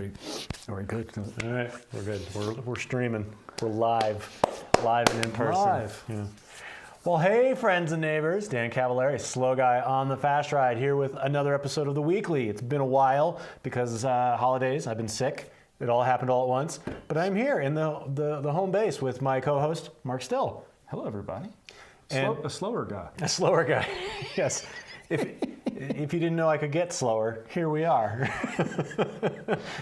Sweet. Are we good? All right, we're good. We're streaming. We're live and in person. Live. Yeah. Well, hey, friends and neighbors. Dan Cavallari, Slow Guy on the Fast Ride, here with another episode of The Weekly. It's been a while because holidays. I've been sick. It all happened all at once. But I'm here in the home base with my co-host, Mark Still. Hello, everybody. And a slower guy. A slower guy, yes. If you didn't know I could get slower, here we are.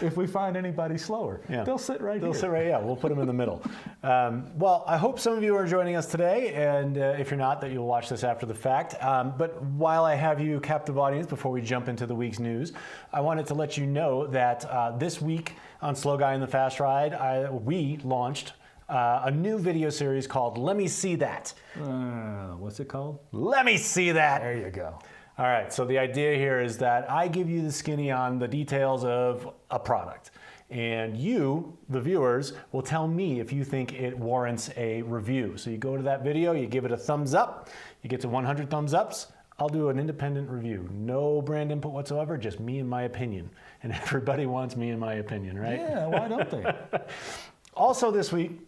If we find anybody slower, they'll sit right here. They'll sit right, yeah, we'll put them in the middle. Well, I hope some of you are joining us today, and if you're not, that you'll watch this after the fact. But while I have you captive audience, before we jump into the week's news, I wanted to let you know that this week on Slow Guy and the Fast Ride, we launched a new video series called Let Me See That. What's it called? Let me see that. There you go. All right, so the idea here is that I give you the skinny on the details of a product. And you, the viewers, will tell me if you think it warrants a review. So you go to that video, you give it a thumbs up, you get to 100 thumbs ups, I'll do an independent review. No brand input whatsoever, just me and my opinion. And everybody wants me and my opinion, right? Yeah, why don't they? Also this week,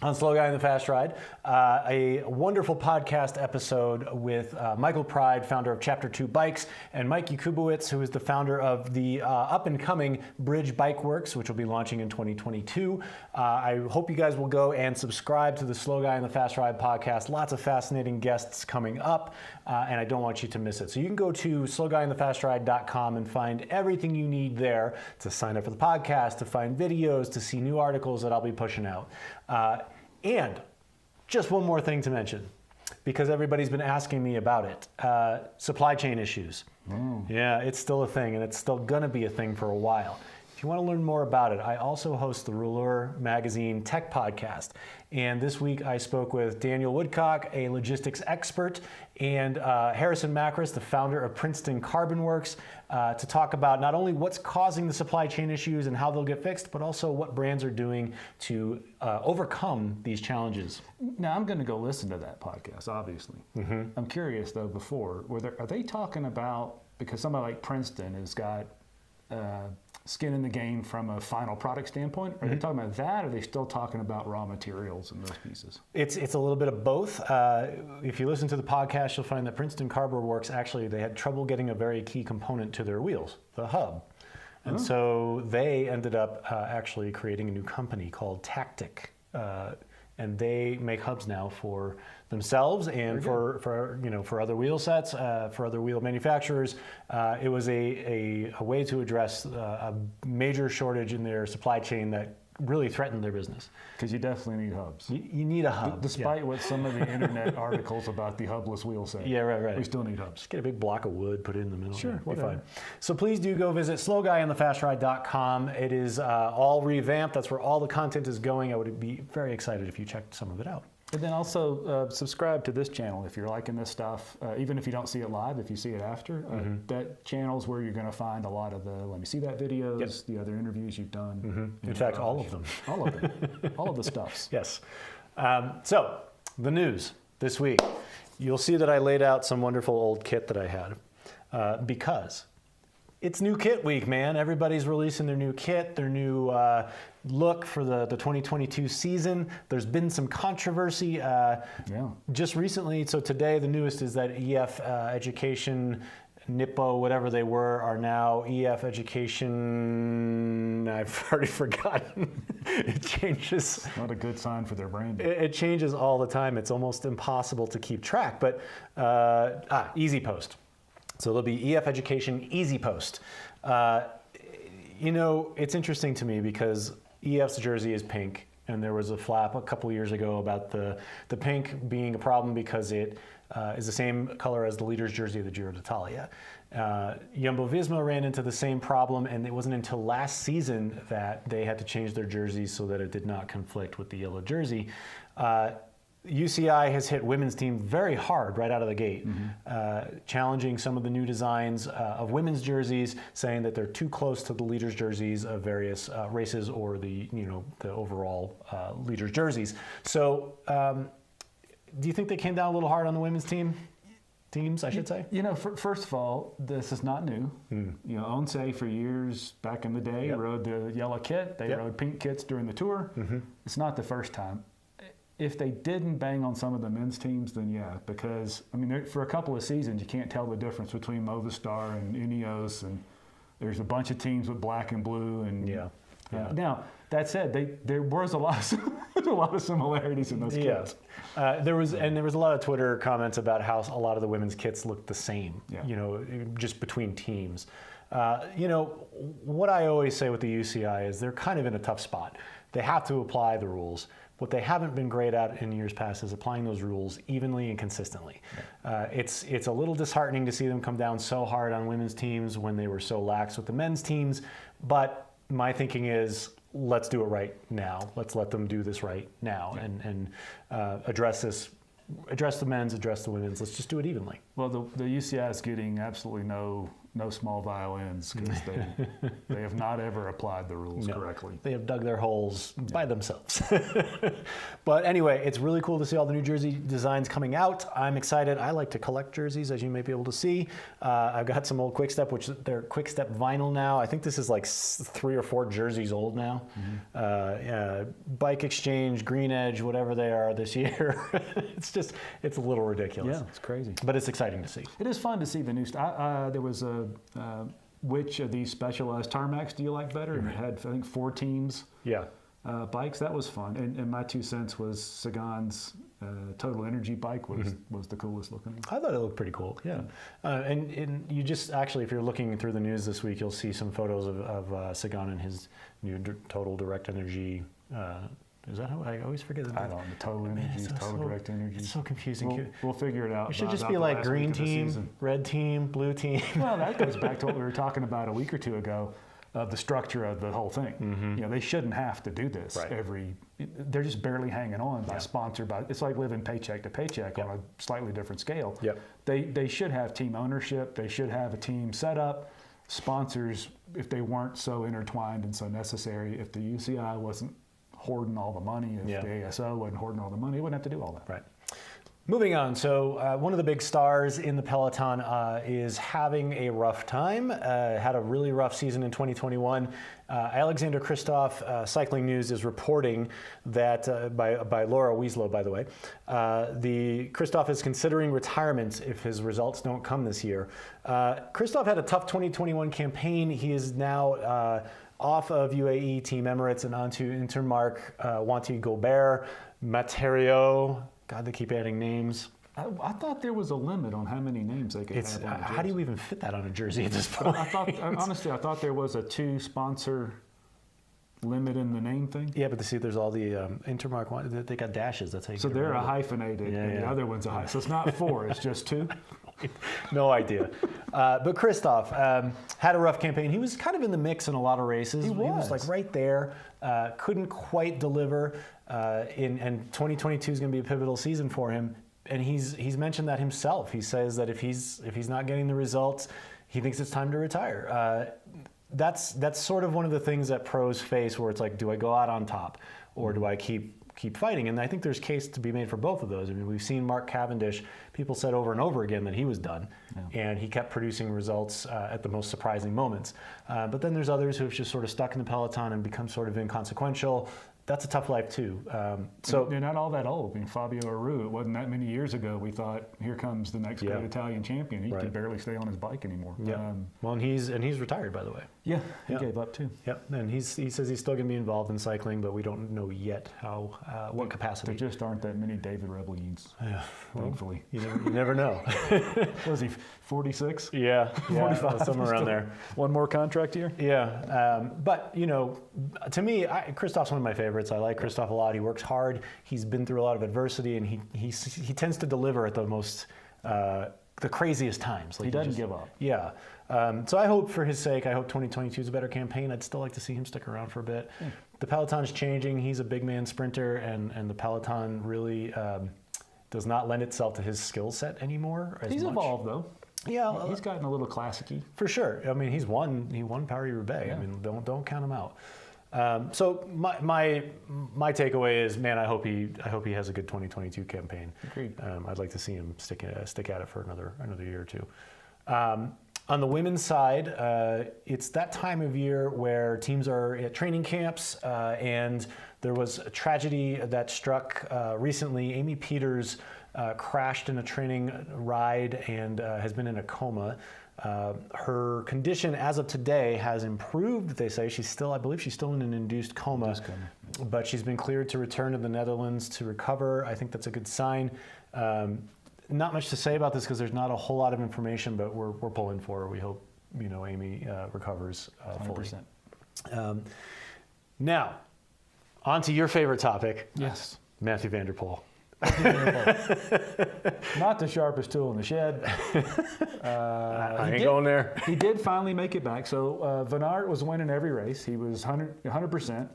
on Slow Guy and the Fast Ride, a wonderful podcast episode with Michael Pride, founder of Chapter 2 Bikes, and Mike Yakubowicz, who is the founder of the up-and-coming Bridge Bike Works, which will be launching in 2022. I hope you guys will go and subscribe to the Slow Guy and the Fast Ride podcast. Lots of fascinating guests coming up, and I don't want you to miss it. So you can go to slowguyandthefastride.com and find everything you need there to sign up for the podcast, to find videos, to see new articles that I'll be pushing out. And just one more thing to mention, because everybody's been asking me about it. Supply chain issues. Yeah, it's still a thing, and it's still gonna be a thing for a while. If you want to learn more about it, I also host the Rouleur Magazine Tech Podcast. And this week I spoke with Daniel Woodcock, a logistics expert, and Harrison Macris, the founder of Princeton Carbon Works, to talk about not only what's causing the supply chain issues and how they'll get fixed, but also what brands are doing to overcome these challenges. Now, I'm going to go listen to that podcast, obviously. I'm curious, though, are they talking about, because somebody like Princeton has got skin in the game from a final product standpoint? Are they talking about that, or are they still talking about raw materials and those pieces? It's a little bit of both. If you listen to the podcast, you'll find that Princeton Carbon Works, actually, they had trouble getting a very key component to their wheels, the hub. And so they ended up actually creating a new company called Tactic. And they make hubs now for themselves and for other wheel sets, for other wheel manufacturers. It was a way to address a major shortage in their supply chain that really threatened their business. Because you definitely need hubs. You need a hub. Despite what some of the internet articles about the hubless wheel say. Yeah, right. We still need hubs. Just get a big block of wood, put it in the middle. Sure, be fine. So please do go visit slowguyandthefastride.com. It is all revamped. That's where all the content is going. I would be very excited if you checked some of it out. And then also subscribe to this channel if you're liking this stuff. Even if you don't see it live, if you see it after, that channel's where you're going to find a lot of the Let Me See That videos, the other interviews you've done. In fact, all of them. All of it. All of the stuffs. Yes. So the news this week. You'll see that I laid out some wonderful old kit that I had because it's new kit week, man. Everybody's releasing their new kit, their new look for the 2022 season. There's been some controversy just recently. So today, the newest is that EF Education, Nippo, whatever they were, are now EF Education. I've already forgotten. It changes. Not a good sign for their branding. It changes all the time. It's almost impossible to keep track. But Easy Post. So there'll be EF Education Easy Post. It's interesting to me because EF's jersey is pink, and there was a flap a couple years ago about the pink being a problem because it is the same color as the leader's jersey of the Giro d'Italia. Jumbo-Visma ran into the same problem, and it wasn't until last season that they had to change their jerseys so that it did not conflict with the yellow jersey. UCI has hit women's team very hard right out of the gate, challenging some of the new designs of women's jerseys, saying that they're too close to the leaders' jerseys of various races or the overall leaders' jerseys. So, do you think they came down a little hard on the women's team? teams, I should say. First of all, this is not new. Onse for years back in the day rode the yellow kit. They rode pink kits during the tour. It's not the first time. If they didn't bang on some of the men's teams, then yeah, because for a couple of seasons you can't tell the difference between Movistar and Ineos, and there's a bunch of teams with black and blue, and now that said, there was a lot of similarities in those kits. There was a lot of Twitter comments about how a lot of the women's kits looked the same. Just between teams. What I always say with the UCI is they're kind of in a tough spot. They have to apply the rules. What they haven't been great at in years past is applying those rules evenly and consistently. It's a little disheartening to see them come down so hard on women's teams when they were so lax with the men's teams. But my thinking is, let's do it right now. Let's let them do this right now and address this. Address the men's, address the women's. Let's just do it evenly. Well, the UCI is getting absolutely no small violins because they have not ever applied the rules correctly. They have dug their holes by themselves. But anyway, it's really cool to see all the new jersey designs coming out. I'm excited. I like to collect jerseys, as you may be able to see. I've got some old Quick-Step, which they're Quick-Step vinyl now. I think this is like 3 or 4 jerseys old now. Bike Exchange, Green Edge, whatever they are this year. It's a little ridiculous. Yeah, it's crazy. But it's exciting to see. It is fun to see the new stuff. There was which of these specialized tarmacs do you like better? And it had, I think, 4 teams. Bikes. That was fun. And my 2 cents was Sagan's Total Energy bike was the coolest looking. I thought it looked pretty cool. Yeah. And you just actually, if you're looking through the news this week, you'll see some photos of Sagan and his new Total Direct Energy. Is that how I always forget? I don't know. Total Energy, Total Direct Energy. It's so confusing. We'll figure it out. It should just be like green team, red team, blue team. Well, that goes back to what we were talking about a week or 2 ago, of the structure of the whole thing. They shouldn't have to do this they're just barely hanging on by sponsor. It's like living paycheck to paycheck on a slightly different scale. They should have team ownership. They should have a team set up. Sponsors, if they weren't so intertwined and so necessary, if the UCI wasn't hoarding all the money, if the ASO wasn't hoarding all the money, it wouldn't have to do all that. Right. Moving on, so one of the big stars in the Peloton is having a rough time, had a really rough season in 2021. Alexander Kristoff, Cycling News is reporting that, by Laura Wieslow, by the way, the Kristoff is considering retirement if his results don't come this year. Kristoff had a tough 2021 campaign. He is now off of UAE Team Emirates and onto Intermark, Wanty Gobert, Materio. God, they keep adding names. I thought there was a limit on how many names they could have on a jersey. How do you even fit that on a jersey at this point? I thought there was a 2 sponsor limit in the name thing. Yeah, but see, there's all the Intermark one. They got dashes. That's how you. So they're a hyphenated, and the other one's a hyphen. So it's not 4. It's just 2. No idea. But Kristoff had a rough campaign. He was kind of in the mix in a lot of races. He was like right there. Couldn't quite deliver. And 2022 is going to be a pivotal season for him. And he's mentioned that himself. He says that if he's not getting the results, he thinks it's time to retire. That's sort of one of the things that pros face, where it's like, do I go out on top, or do I keep fighting? And I think there's case to be made for both of those. I mean, we've seen Mark Cavendish. People said over and over again that he was done, and he kept producing results at the most surprising moments. But then there's others who have just sort of stuck in the peloton and become sort of inconsequential. That's a tough life too. So they're not all that old. I mean, Fabio Aru, it wasn't that many years ago we thought, here comes the next great Italian champion. He can barely stay on his bike anymore. Well, and he's retired, by the way. Yeah, he gave up too. Yep, and he says he's still going to be involved in cycling, but we don't know yet what capacity. There just aren't that many David Rebellines, thankfully. You never know. Was he 46? Yeah, 45, somewhere around there. One more contract year? Yeah, but to me, Kristoff's one of my favorites. I like Kristoff a lot. He works hard. He's been through a lot of adversity, and he tends to deliver at the most the craziest times. Like he doesn't give up. Yeah. So I hope, for his sake, I hope 2022 is a better campaign. I'd still like to see him stick around for a bit. The Peloton's changing. He's a big man sprinter, and the Peloton really does not lend itself to his skill set anymore. He's evolved though. Yeah, he's gotten a little classic-y. For sure. I mean, he won Paris-Roubaix. I mean, don't count him out. So my takeaway is, man, I hope he has a good 2022 campaign. Agreed. I'd like to see him stick at it for another year or two. On the women's side, it's that time of year where teams are at training camps, and there was a tragedy that struck recently. Amy Peters crashed in a training ride and has been in a coma. Her condition as of today has improved, they say. I believe she's still in an induced coma, but she's been cleared to return to the Netherlands to recover. I think that's a good sign. Not much to say about this because there's not a whole lot of information, but we're pulling for her. We hope Amy recovers fully. 100%. Now, on to your favorite topic. Yes. Mathieu van der Poel. Not the sharpest tool in the shed. I ain't going there. He did finally make it back. So Van Aert was winning every race. He was 100%.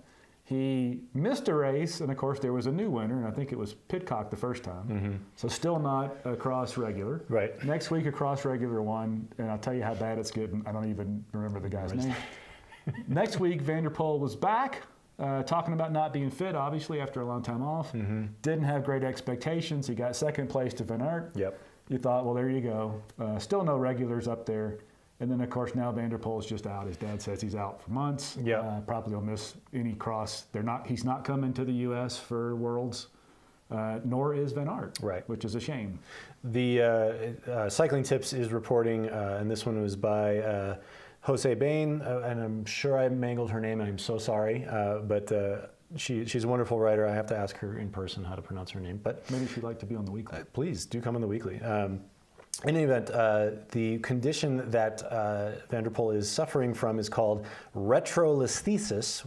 He missed a race, and of course there was a new winner, and I think it was Pidcock the first time. Mm-hmm. So still not a cross regular. Right. Next week a cross regular one, and I'll tell you how bad it's getting. I don't even remember the guy's name. Next week Van der Poel was back. Talking about not being fit, obviously, after a long time off. Mm-hmm. Didn't have great expectations. He got second place to Van Aert. Yep. You thought, well, there you go. Still no regulars up there. And then, of course, now Van der Poel's just out. His dad says he's out for months. Yep. Probably will miss any cross. He's not coming to the U.S. for Worlds, nor is Van Aert, right? Which is a shame. The Cycling Tips is reporting, and this one was by Jose Bain, and I'm sure I mangled her name, and I'm so sorry, but she's a wonderful writer. I have to ask her in person how to pronounce her name. But maybe she'd like to be on the weekly. Please do come on the weekly. In any event, the condition that Van der Poel is suffering from is called retrolesthesis.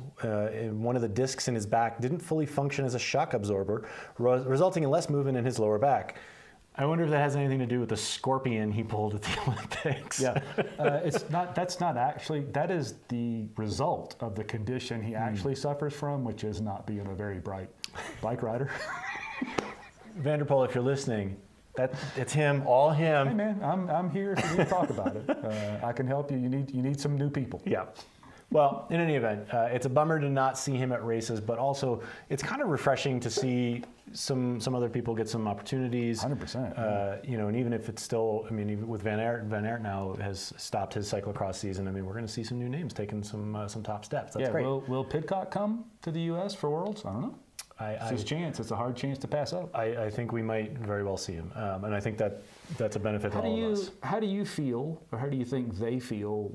One of the discs in his back didn't fully function as a shock absorber, resulting in less movement in his lower back. I wonder if that has anything to do with the scorpion he pulled at the Olympics. Yeah, it's not. That's not actually. That is the result of the condition he actually suffers from, which is not being a very bright bike rider. Van der Poel, if you're listening, it's him, all him. Hey man, I'm here if you need to talk about it. I can help you. You need some new people. Yeah. Well, in any event, it's a bummer to not see him at races, but also it's kind of refreshing to see some other people get some opportunities. 100%. And even if it's still, even with Van Aert now has stopped his cyclocross season. We're going to see some new names taking some top steps. That's great. Will Pidcock come to the U.S. for Worlds? I don't know. It's his chance. It's a hard chance to pass up. I think we might very well see him, and I think that's a benefit to all of us. How do you feel, or how do you think they feel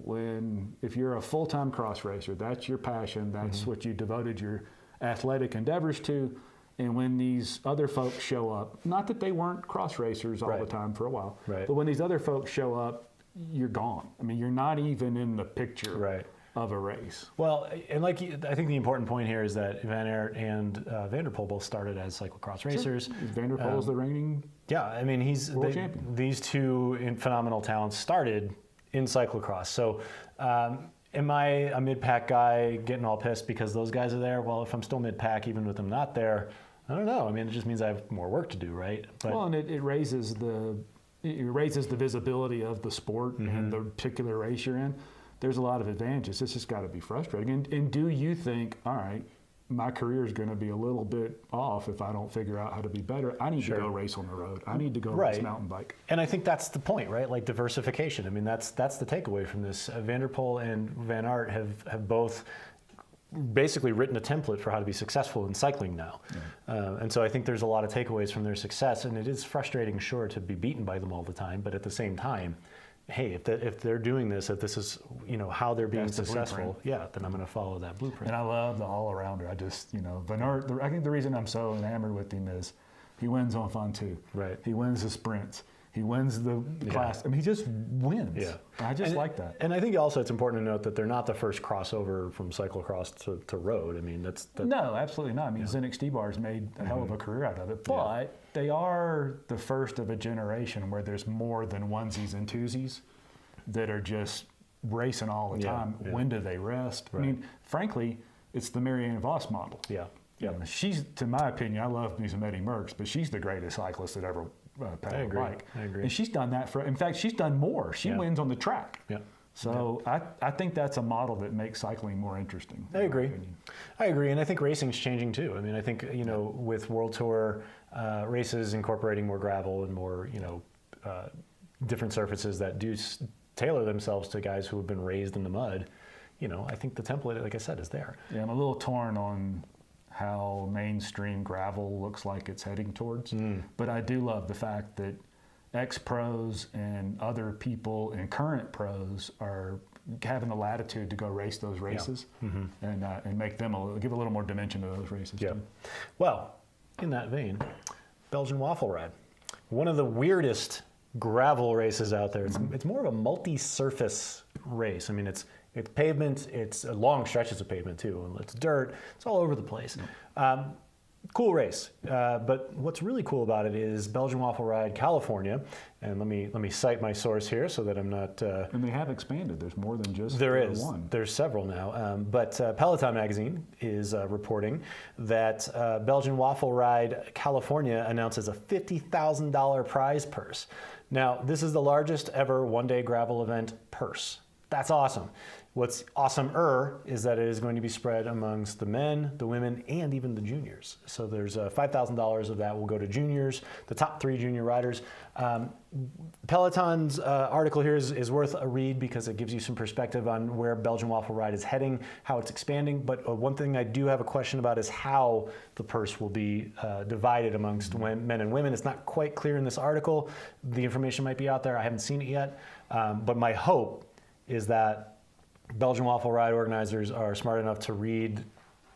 if you're a full-time cross racer, that's your passion, that's what you devoted your athletic endeavors to, and when these other folks show up, not that they weren't cross racers all the time for a while, but when these other folks show up, you're gone. You're not even in the picture. Right. Of a race. Well, and I think the important point here is that Van Aert and Van der Poel both started as cyclocross racers. Van der Poel's the reigning he's world champion. These two phenomenal talents started in cyclocross. So am I a mid-pack guy getting all pissed because those guys are there? Well, if I'm still mid-pack, even with them not there, I don't know. It just means I have more work to do, right? And it raises the visibility of the sport and the particular race you're in. There's a lot of advantages. It's just got to be frustrating. And do you think, all right, my career is going to be a little bit off if I don't figure out how to be better? I need to go race on the road. I need to go race mountain bike. And I think that's the point, right? Like diversification. That's the takeaway from this. Van der Poel and Van Aert have both basically written a template for how to be successful in cycling now. Yeah. And so I think there's a lot of takeaways from their success. And it is frustrating, sure, to be beaten by them all the time. But at the same time, hey, if they're doing this, if this is how they're being successful, then I'm going to follow that blueprint. And I love the all-arounder. I just Van Aert. I think the reason I'm so enamored with him is he wins on Ventoux. Right. He wins the sprints. He wins the class. He just wins. Yeah. I just like that. And I think also it's important to note that they're not the first crossover from cyclocross to road. No, absolutely not. Zdeněk Stybar's made a hell of a career out of it, but they are the first of a generation where there's more than onesies and twosies that are just racing all the time. Yeah. When do they rest? Right. Frankly, it's the Marianne Vos model. Yeah. She's, to my opinion, I love me some Eddie Merckx, but she's the greatest cyclist that ever pedaled a bike. I agree. And she's done that in fact, she's done more. She wins on the track. Yeah. So I think that's a model that makes cycling more interesting. I agree. And I think racing's changing too. I mean, I think, with World Tour races incorporating more gravel and more, different surfaces that do tailor themselves to guys who have been raised in the mud, I think the template, like I said, is there. Yeah, I'm a little torn on how mainstream gravel looks like it's heading towards. But I do love the fact that ex-pros and other people and current pros are having the latitude to go race those races and make them give a little more dimension to those races. Yeah. Too. Well, in that vein, Belgian Waffle Ride, one of the weirdest gravel races out there. It's more of a multi-surface race. I mean, it's pavement, it's long stretches of pavement too, and it's dirt, it's all over the place. Cool race, but what's really cool about it is Belgian Waffle Ride California, and let me cite my source here so that I'm not. And they have expanded. There's more than just one. There's several now, but Peloton magazine is reporting that Belgian Waffle Ride California announces a $50,000 prize purse. Now, this is the largest ever one-day gravel event purse. That's awesome. What's awesomer is that it is going to be spread amongst the men, the women, and even the juniors. So there's $5,000 of that will go to juniors, the top 3 junior riders. Peloton's article here is worth a read because it gives you some perspective on where Belgian Waffle Ride is heading, how it's expanding. But one thing I do have a question about is how the purse will be divided amongst men and women. It's not quite clear in this article. The information might be out there. I haven't seen it yet. But my hope is that Belgian Waffle Ride organizers are smart enough to read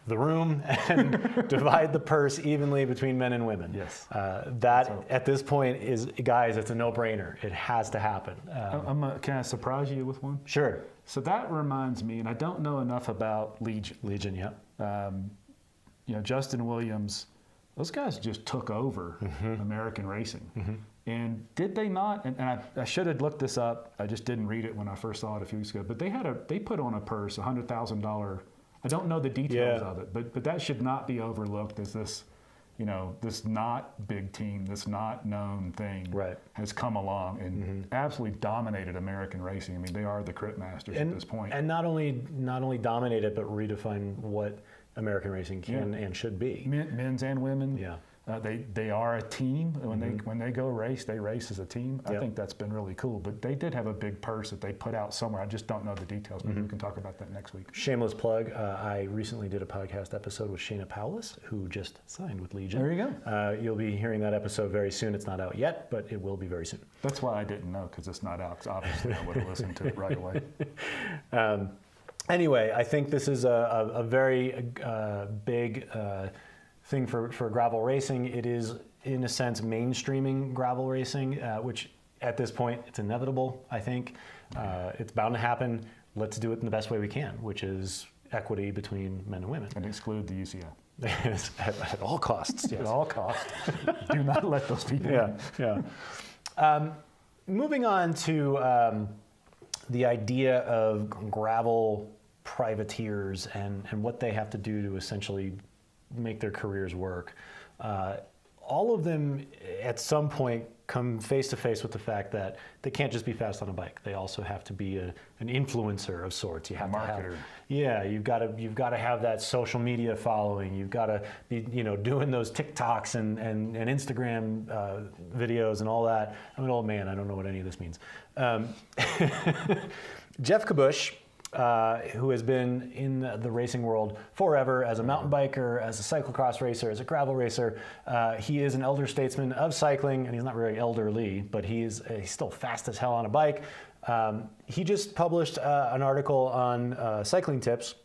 the room and divide the purse evenly between men and women. Yes. At this point is, guys, it's a no-brainer. It has to happen. Can I surprise you with one? Sure. So that reminds me, and I don't know enough about Legion. Legion, yeah. Justin Williams, those guys just took over American racing. And did they not? And I should have looked this up. I just didn't read it when I first saw it a few weeks ago. But they put on a purse, $100,000. I don't know the details of it, but that should not be overlooked as this, this not big team, this not known thing has come along and absolutely dominated American racing. I mean, they are the crit masters at this point. And not only dominated, but redefine what American racing can and should be. Men's and women. Yeah. They are a team. When they go race, they race as a team. I think that's been really cool. But they did have a big purse that they put out somewhere. I just don't know the details. Maybe we can talk about that next week. Shameless plug. I recently did a podcast episode with Shayna Paulus, who just signed with Legion. There you go. You'll be hearing that episode very soon. It's not out yet, but it will be very soon. That's why I didn't know, because it's not out. 'Cause obviously, I would have listened to it right away. Anyway, I think this is a very big thing for gravel racing. It is, in a sense, mainstreaming gravel racing, which at this point, it's inevitable, I think. It's bound to happen. Let's do it in the best way we can, which is equity between men and women. And exclude the UCI. At all costs, yes. At all costs. Do not let those people in. Yeah. Moving on to the idea of gravel privateers and what they have to do to essentially make their careers work. All of them at some point come face to face with the fact that they can't just be fast on a bike. They also have to be an influencer of sorts. You have a marketer. You've got to have that social media following. You've got to be doing those TikToks and Instagram videos and all that. I'm an old man. I don't know what any of this means. Jeff Kabush, who has been in the racing world forever as a mountain biker, as a cyclocross racer, as a gravel racer. He is an elder statesman of cycling, and he's not very elderly, but he's still fast as hell on a bike. He just published an article on Cycling Tips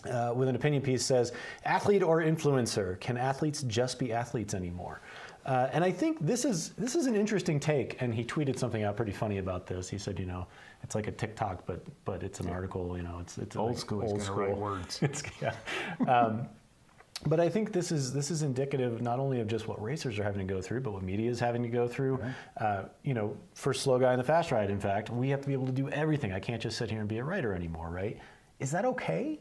with an opinion piece says, "Athlete or influencer? Can athletes just be athletes anymore?" And I think this is an interesting take, and he tweeted something out pretty funny about this. He said, it's like a TikTok, but it's an article. It's old school. He's gonna write words. But I think this is indicative not only of just what racers are having to go through, but what media is having to go through. Right. For Slow Guy in the Fast Ride, in fact, we have to be able to do everything. I can't just sit here and be a writer anymore, right? Is that okay?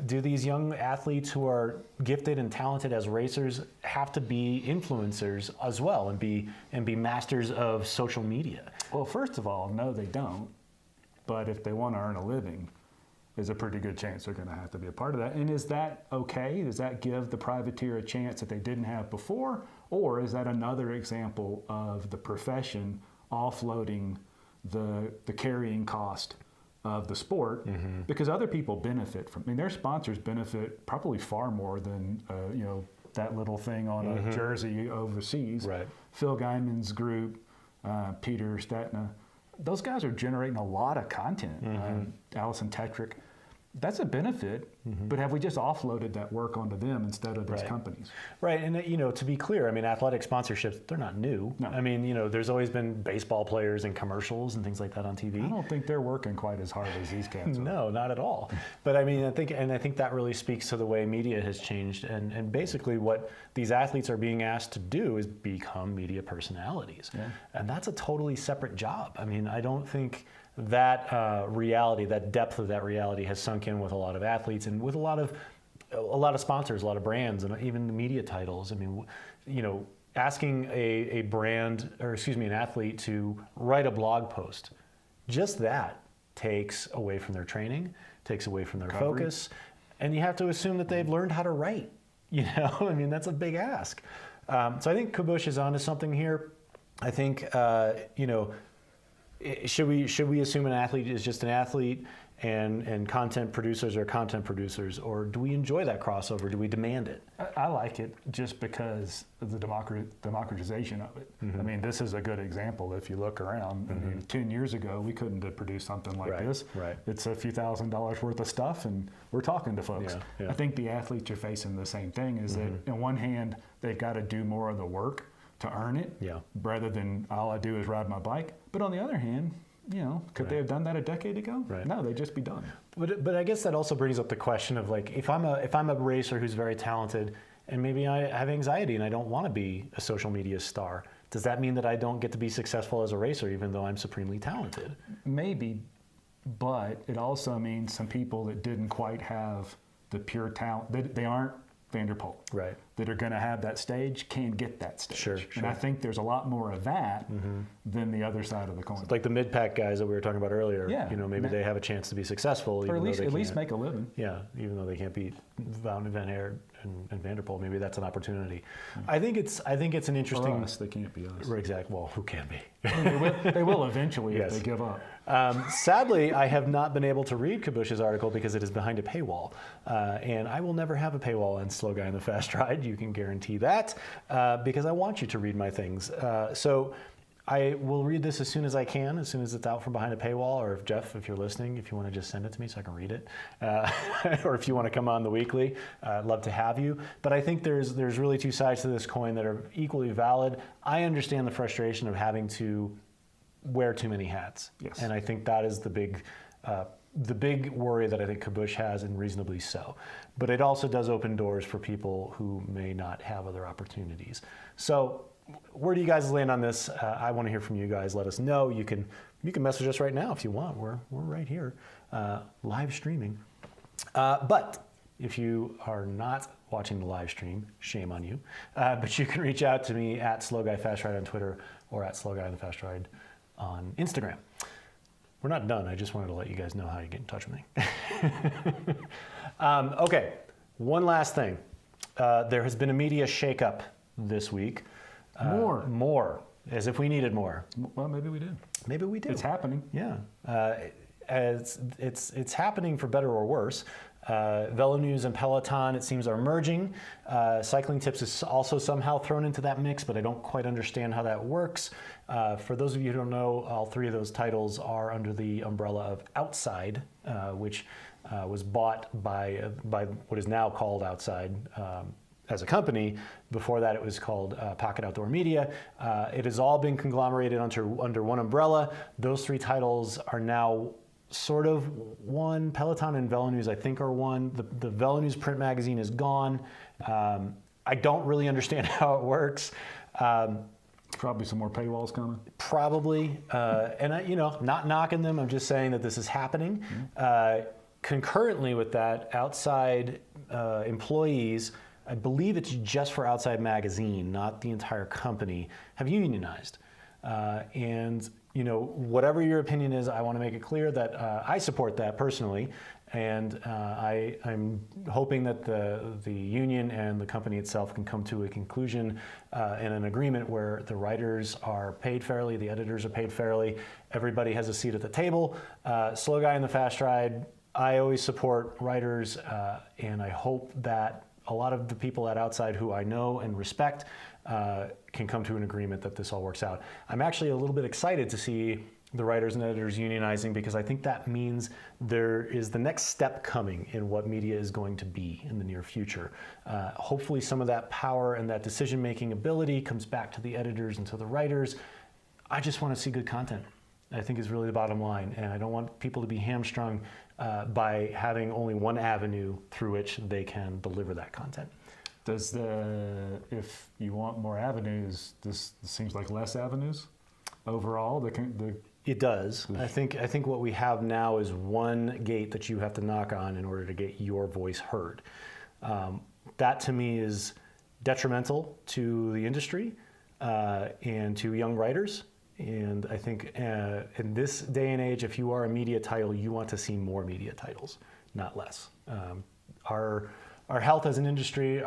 Do these young athletes who are gifted and talented as racers have to be influencers as well and be masters of social media? Well, first of all, no, they don't. but if they want to earn a living, there's a pretty good chance they're going to have to be a part of that. And is that okay? Does that give the privateer a chance that they didn't have before? Or is that another example of the profession offloading the carrying cost of the sport? Because other people benefit from, I mean, their sponsors benefit probably far more than, that little thing on a jersey overseas. Right. Phil Guyman's group, Peter Stetna, those guys are generating a lot of content. Allison Tetrick, that's a benefit, but have we just offloaded that work onto them instead of these companies? Right, and to be clear, I mean, athletic sponsorships, they're not new. No. I mean, there's always been baseball players and commercials and things like that on TV. I don't think they're working quite as hard as these cats are. No, not at all. But I mean, I think that really speaks to the way media has changed, and basically what these athletes are being asked to do is become media personalities, and that's a totally separate job. I mean, I don't think that reality, that depth of that reality, has sunk in with a lot of athletes and with a lot of sponsors, a lot of brands, and even the media titles. I mean, asking a brand, or excuse me, an athlete to write a blog post, just that takes away from their training, takes away from their focus, and you have to assume that they've learned how to write. I mean, that's a big ask. So I think Kabush is onto something here. I think should we assume an athlete is just an athlete and content producers are content producers, or do we enjoy that crossover? Do we demand it? I like it just because of the democratization of it. I mean, this is a good example. If you look around, I mean, 10 years ago, we couldn't have produced something like this. Right. It's a few $1,000s worth of stuff, and we're talking to folks. I think the athletes are facing the same thing, is that on one hand, they've got to do more of the work to earn it, rather than all I do is ride my bike. But on the other hand, could they have done that a decade ago? Right. No, they'd just be done. But I guess that also brings up the question of, like, if I'm a racer who's very talented and maybe I have anxiety and I don't want to be a social media star, does that mean that I don't get to be successful as a racer even though I'm supremely talented? Maybe, but it also means some people that didn't quite have the pure talent, they aren't Vanderpool, right, that are going to have that stage, can get that stage. Sure. And I think there's a lot more of that than the other side of the coin. Like the mid-pack guys that we were talking about earlier, maybe they have a chance to be successful. Or at least make a living. Yeah, even though they can't beat Van Aert and Vanderpool, maybe that's an opportunity. I think it's an interesting. For us, they can't be us. Exactly. Well, who can be? They will eventually if they give up. Sadly, I have not been able to read Kabush's article because it is behind a paywall, and I will never have a paywall on Slow Guy in the Fast Ride. You can guarantee that, because I want you to read my things. So I will read this as soon as I can, as soon as it's out from behind a paywall, or if Jeff, if you're listening, if you want to just send it to me so I can read it, or if you want to come on the weekly, I'd love to have you. But I think there's really two sides to this coin that are equally valid. I understand the frustration of having to wear too many hats. Yes. And I think that is the big worry that I think Kabush has, and reasonably so. But it also does open doors for people who may not have other opportunities. So where do you guys land on this? I want to hear from you guys. Let us know. You can message us right now if you want. We're right here, live streaming. But if you are not watching the live stream, shame on you. But you can reach out to me at Slow Guy Fast Ride on Twitter, or at Slow Guy in the Fast Ride on Instagram. We're not done. I just wanted to let you guys know how to get in touch with me. Okay, one last thing. There has been a media shakeup this week. More, as if we needed more. Well, maybe we do. Maybe we do. It's happening. Yeah, it's happening for better or worse. VeloNews and Peloton, it seems, are merging. Cycling Tips is also somehow thrown into that mix, but I don't quite understand how that works. For those of you who don't know, all three of those titles are under the umbrella of Outside, which was bought by what is now called Outside as a company. Before that, it was called Pocket Outdoor Media. It has all been conglomerated under one umbrella. Those three titles are now sort of one. Peloton and VeloNews, I think, are one. The VeloNews print magazine is gone. I don't really understand how it works. Probably some more paywalls coming. Probably, and not knocking them. I'm just saying that this is happening. Concurrently with that, Outside employees, I believe it's just for Outside Magazine, not the entire company, have unionized. And whatever your opinion is, I want to make it clear that I support that personally. And I'm hoping that the union and the company itself can come to a conclusion and an agreement where the writers are paid fairly, the editors are paid fairly, everybody has a seat at the table. Slow Guy in the Fast Ride, I always support writers, and I hope that a lot of the people at Outside who I know and respect can come to an agreement that this all works out. I'm actually a little bit excited to see the writers and editors unionizing, because I think that means there is the next step coming in what media is going to be in the near future. Hopefully some of that power and that decision-making ability comes back to the editors and to the writers. I just want to see good content, I think, is really the bottom line. And I don't want people to be hamstrung by having only one avenue through which they can deliver that content. If you want more avenues, this seems like less avenues overall? It does. I think what we have now is one gate that you have to knock on in order to get your voice heard. That to me is detrimental to the industry and to young writers. And I think in this day and age, if you are a media title, you want to see more media titles, not less. Our health as an industry,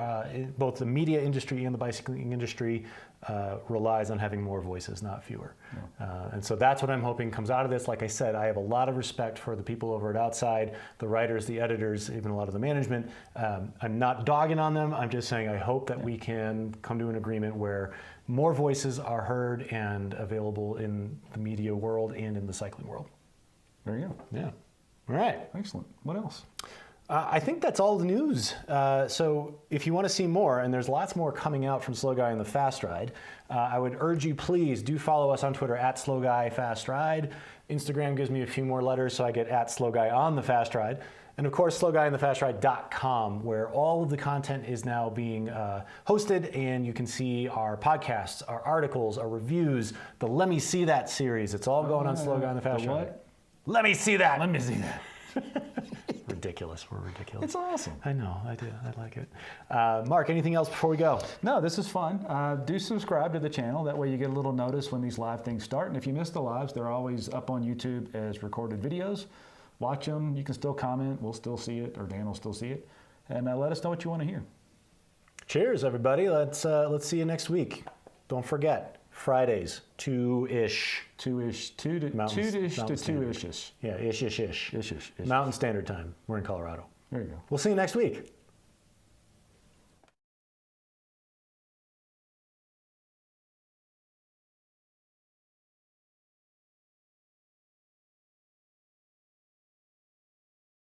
both the media industry and the bicycling industry, relies on having more voices, not fewer. Yeah. And so that's what I'm hoping comes out of this. Like I said, I have a lot of respect for the people over at Outside, the writers, the editors, even a lot of the management. I'm not dogging on them. I'm just saying I hope that we can come to an agreement where more voices are heard and available in the media world and in the cycling world. There you go. Yeah. All right. Excellent. What else? I think that's all the news. So if you want to see more, and there's lots more coming out from Slow Guy and the Fast Ride, I would urge you, please do follow us on Twitter at Slow Guy Fast Ride. Instagram gives me a few more letters, so I get at Slow Guy on the Fast Ride. And of course, slowguyinthefastride.com, where all of the content is now being hosted, and you can see our podcasts, our articles, our reviews, the Let Me See That series. It's all going on Slow Guy and the Fast Ride. Let me see that. Let me see that. Ridiculous. We're ridiculous. It's awesome. I know. I do. I like it. Mark, anything else before we go? No, this is fun. Do subscribe to the channel. That way you get a little notice when these live things start. And if you miss the lives, they're always up on YouTube as recorded videos. Watch them. You can still comment. We'll still see it, or Dan will still see it. And let us know what you want to hear. Cheers, everybody. Let's see you next week. Don't forget, Fridays, 2-ish. 2-ish. 2-ish to 2-ish. Yeah, ish. Ish. Mountain Standard Time. We're in Colorado. There you go. We'll see you next week.